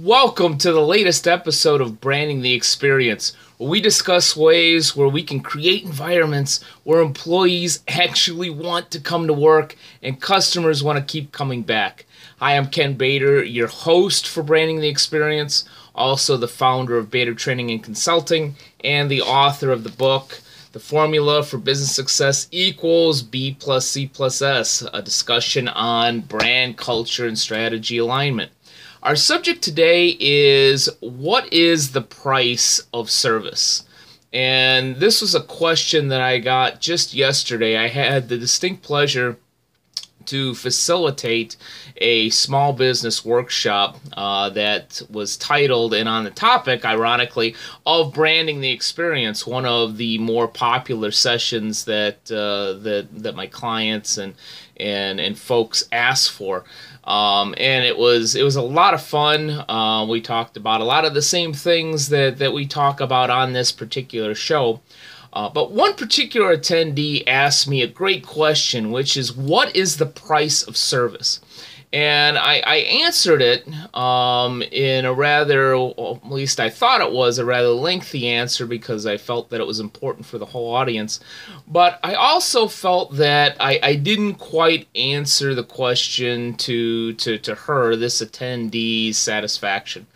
Welcome to the latest episode of Branding the Experience, where we discuss ways where we can create environments where employees actually want to come to work and customers want to keep coming back. Hi, I'm Ken Bader, your host for Branding the Experience, also the founder of Bader Training and Consulting, and the author of the book, The Formula for Business Success Equals B plus C plus S, a discussion on brand, culture, and strategy alignment. Our subject today is, what is the price of service? And this was a question that I got just yesterday. I had the distinct pleasure to facilitate a small business workshop that was titled, and on the topic, ironically, of branding the experience, one of the more popular sessions that my clients and folks ask for. And it was a lot of fun. We talked about a lot of the same things that we talk about on this particular show. But one particular attendee asked me a great question, which is, what is the price of service? And I answered it in a rather, at least I thought it was a rather lengthy answer, because I felt that it was important for the whole audience. But I also felt that I didn't quite answer the question to her, this attendee's satisfaction.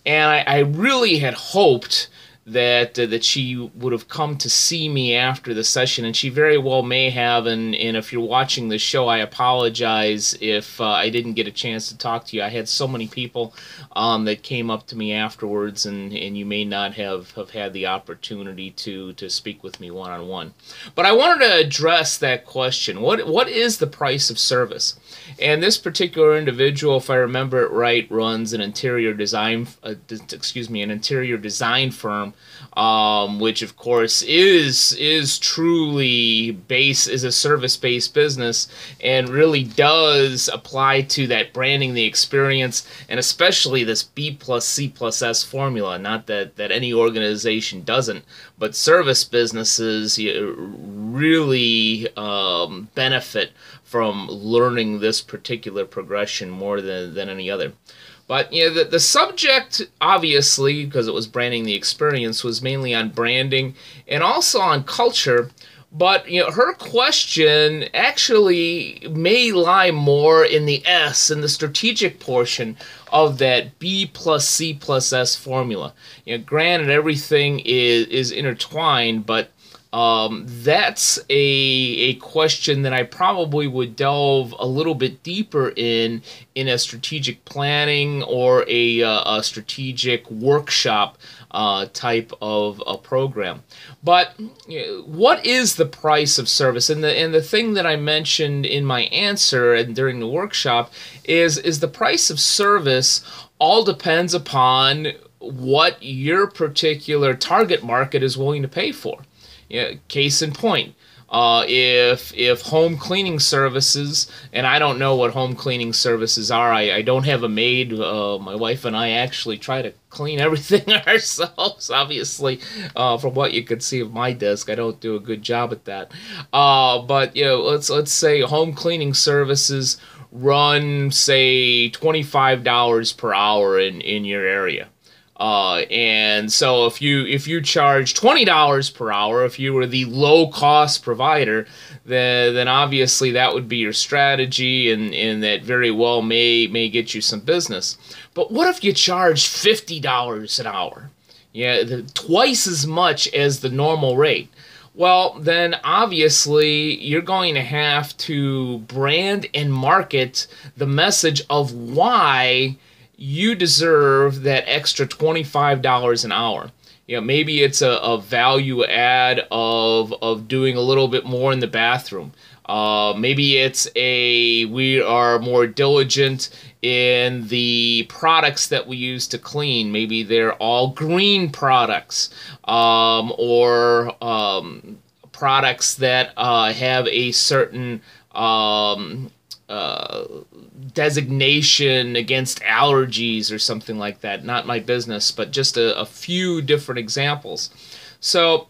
And I really had hoped that she would have come to see me after the session, and she very well may have, and if you're watching this show, I apologize if I didn't get a chance to talk to you. I had so many people that came up to me afterwards, and you may not have had the opportunity to speak with me one-on-one. But I wanted to address that question. What is the price of service? And this particular individual, if I remember it right, runs an interior design, an interior design firm, which of course is truly is a service-based business, and really does apply to that branding the experience, and especially this B plus C plus S formula. Not that any organization doesn't, but service businesses really benefit from learning this particular progression more than any other. But the subject, obviously, because it was branding the experience, was mainly on branding and also on culture. But her question actually may lie more in the S, in the strategic portion of that B plus C plus S formula. Granted, everything is intertwined, but that's a question that I probably would delve a little bit deeper in a strategic planning or a strategic workshop type of a program. But what is the price of service? And the thing that I mentioned in my answer and during the workshop is the price of service all depends upon what your particular target market is willing to pay for. Case in point, if home cleaning services, and I don't know what home cleaning services are, I don't have a maid. My wife and I actually try to clean everything ourselves, obviously. From what you could see of my desk, I don't do a good job at that. But let's say home cleaning services run, say, $25 per hour in your area. And so if you charge $20 per hour, if you were the low-cost provider, then obviously that would be your strategy, and that very well may get you some business. But what if you charge $50 an hour? Twice as much as the normal rate. Well, then obviously you're going to have to brand and market the message of why you deserve that extra $25 an hour. Maybe it's a value add of doing a little bit more in the bathroom. Maybe it's we are more diligent in the products that we use to clean. Maybe they're all green products, or products that have a certain designation against allergies or something like that. Not my business, but just a few different examples. So,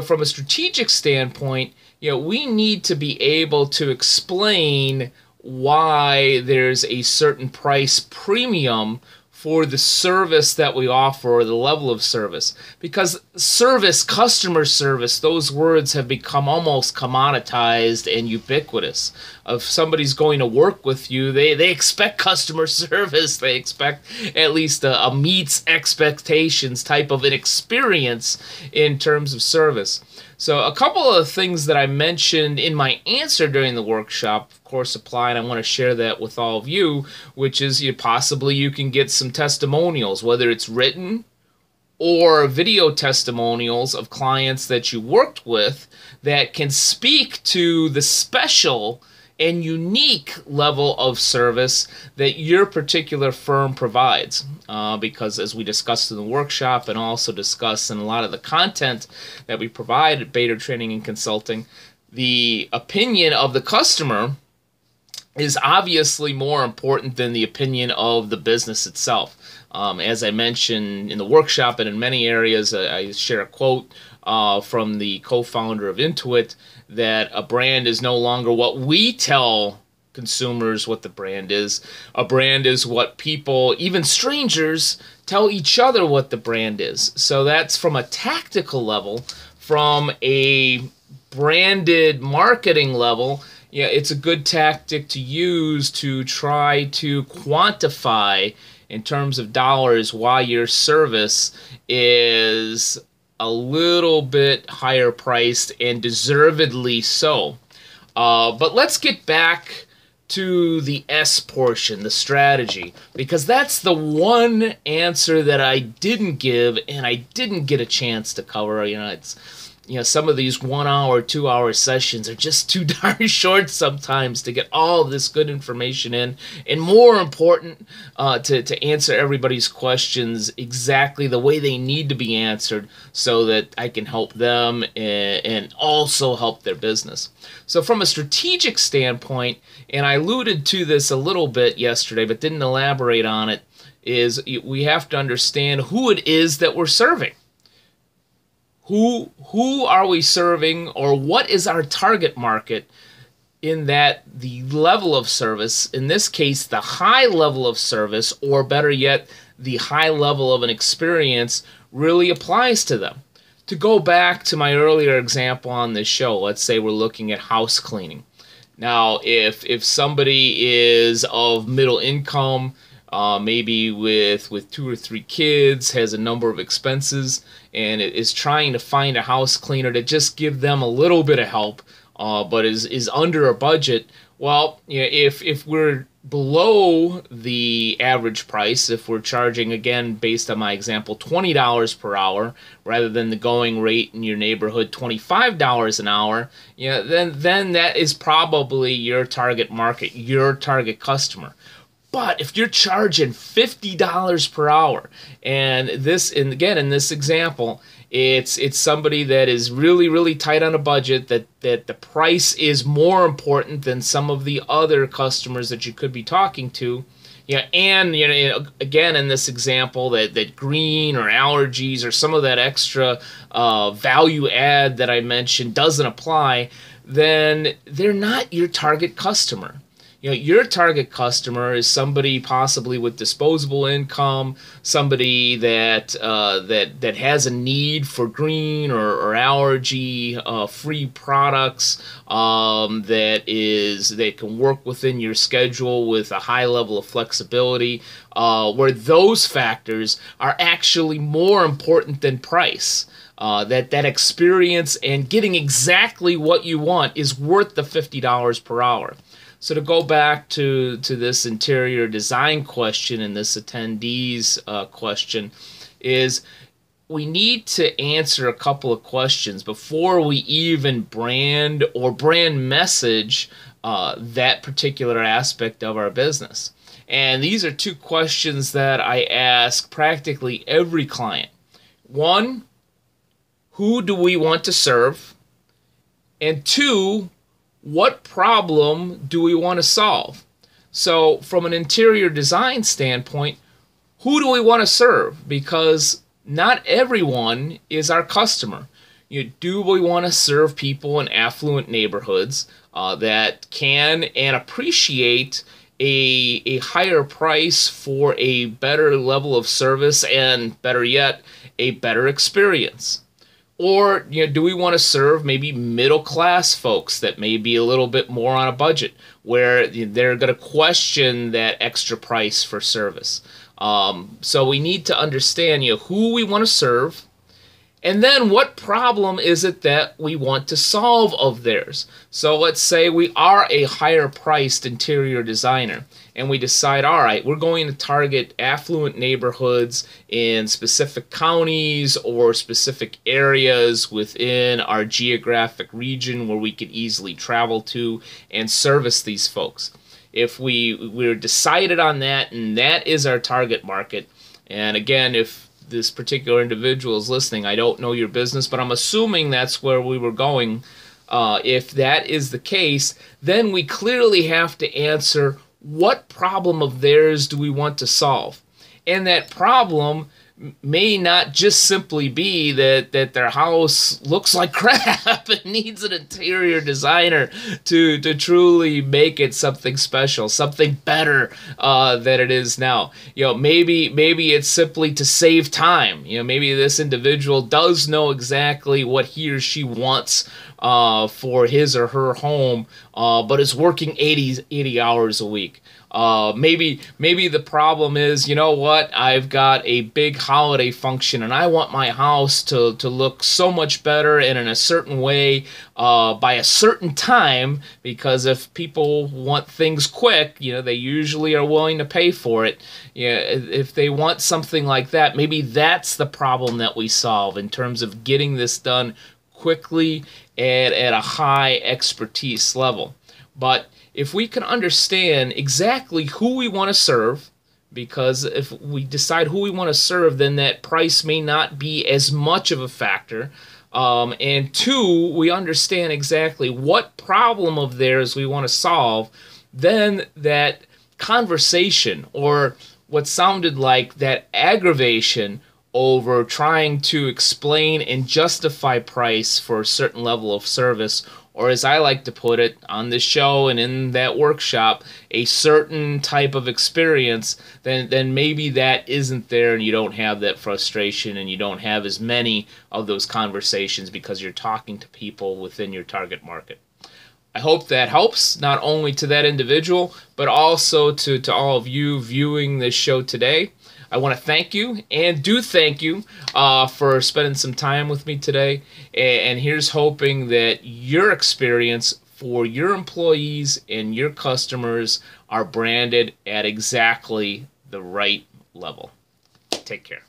from a strategic standpoint, we need to be able to explain why there's a certain price premium for the service that we offer or the level of service. Because service, customer service, those words have become almost commoditized and ubiquitous. If somebody's going to work with you, they expect customer service. They expect at least a meets expectations type of an experience in terms of service. So a couple of things that I mentioned in my answer during the workshop, of course, apply, and I want to share that with all of you, which is possibly you can get some testimonials, whether it's written or video testimonials of clients that you worked with that can speak to the special and unique level of service that your particular firm provides. Because as we discussed in the workshop and also discussed in a lot of the content that we provide at Bader Training and Consulting, the opinion of the customer is obviously more important than the opinion of the business itself. As I mentioned in the workshop and in many areas, I share a quote from the co-founder of Intuit that a brand is no longer what we tell consumers what the brand is. A brand is what people, even strangers, tell each other what the brand is. So that's from a tactical level. From a branded marketing level, yeah, it's a good tactic to use to try to quantify in terms of dollars why your service is a little bit higher priced, and deservedly so. But let's get back to the S portion, the strategy, because that's the one answer that I didn't give and I didn't get a chance to cover. Some of these 1 hour, 2 hour sessions are just too darn short sometimes to get all of this good information in, and more important, to answer everybody's questions exactly the way they need to be answered so that I can help them and also help their business. So from a strategic standpoint, and I alluded to this a little bit yesterday but didn't elaborate on it, is we have to understand who it is that we're serving. Who are we serving, or what is our target market, in that the level of service, in this case the high level of service, or better yet the high level of an experience, really applies to them. To go back to my earlier example on this show, let's say we're looking at house cleaning. Now if somebody is of middle income, maybe with 2 or 3 kids, has a number of expenses, and is trying to find a house cleaner to just give them a little bit of help, but is under a budget. Well, if we're below the average price, if we're charging, again, based on my example, $20 per hour, rather than the going rate in your neighborhood, $25 an hour, then that is probably your target market, your target customer. But if you're charging $50 per hour, and again in this example, it's somebody that is really, really tight on a budget, that the price is more important than some of the other customers that you could be talking to. And again in this example, that green or allergies or some of that extra value add that I mentioned doesn't apply, then they're not your target customer. Your target customer is somebody possibly with disposable income, somebody that has a need for green or allergy free products, that can work within your schedule with a high level of flexibility, where those factors are actually more important than price. That experience and getting exactly what you want is worth the $50 per hour. So to go back to this interior design question and this attendees question, is we need to answer a couple of questions before we even brand or brand message that particular aspect of our business. And these are 2 questions that I ask practically every client. 1, who do we want to serve? And 2, what problem do we want to solve? So from an interior design standpoint, who do we want to serve? Because not everyone is our customer. Do we want to serve people in affluent neighborhoods that can and appreciate a higher price for a better level of service and, better yet, a better experience? Or, do we want to serve maybe middle-class folks that may be a little bit more on a budget, where they're going to question that extra price for service? So we need to understand, who we want to serve, and then what problem is it that we want to solve of theirs. So let's say we are a higher priced interior designer, and we decide, all right, we're going to target affluent neighborhoods in specific counties or specific areas within our geographic region where we could easily travel to and service these folks. If we're decided on that, and that is our target market, and again, if this particular individual is listening, I don't know your business, but I'm assuming that's where we were going. If that is the case, then we clearly have to answer, what problem of theirs do we want to solve? And that problem may not just simply be that their house looks like crap and needs an interior designer to truly make it something special, something better than it is now. Maybe it's simply to save time. Maybe this individual does know exactly what he or she wants for his or her home, but is working 80 hours a week. Maybe the problem is, I've got a big holiday function and I want my house to look so much better and in a certain way by a certain time, because if people want things quick, they usually are willing to pay for it. If they want something like that, maybe that's the problem that we solve in terms of getting this done quickly and at a high expertise level. But if we can understand exactly who we want to serve, because if we decide who we want to serve, then that price may not be as much of a factor. And two, we understand exactly what problem of theirs we want to solve, then that conversation, or what sounded like that aggravation over trying to explain and justify price for a certain level of service, or as I like to put it on this show and in that workshop, a certain type of experience, then maybe that isn't there, and you don't have that frustration, and you don't have as many of those conversations because you're talking to people within your target market. I hope that helps, not only to that individual, but also to all of you viewing this show today. I want to thank you, and do thank you for spending some time with me today. And here's hoping that your experience for your employees and your customers are branded at exactly the right level. Take care.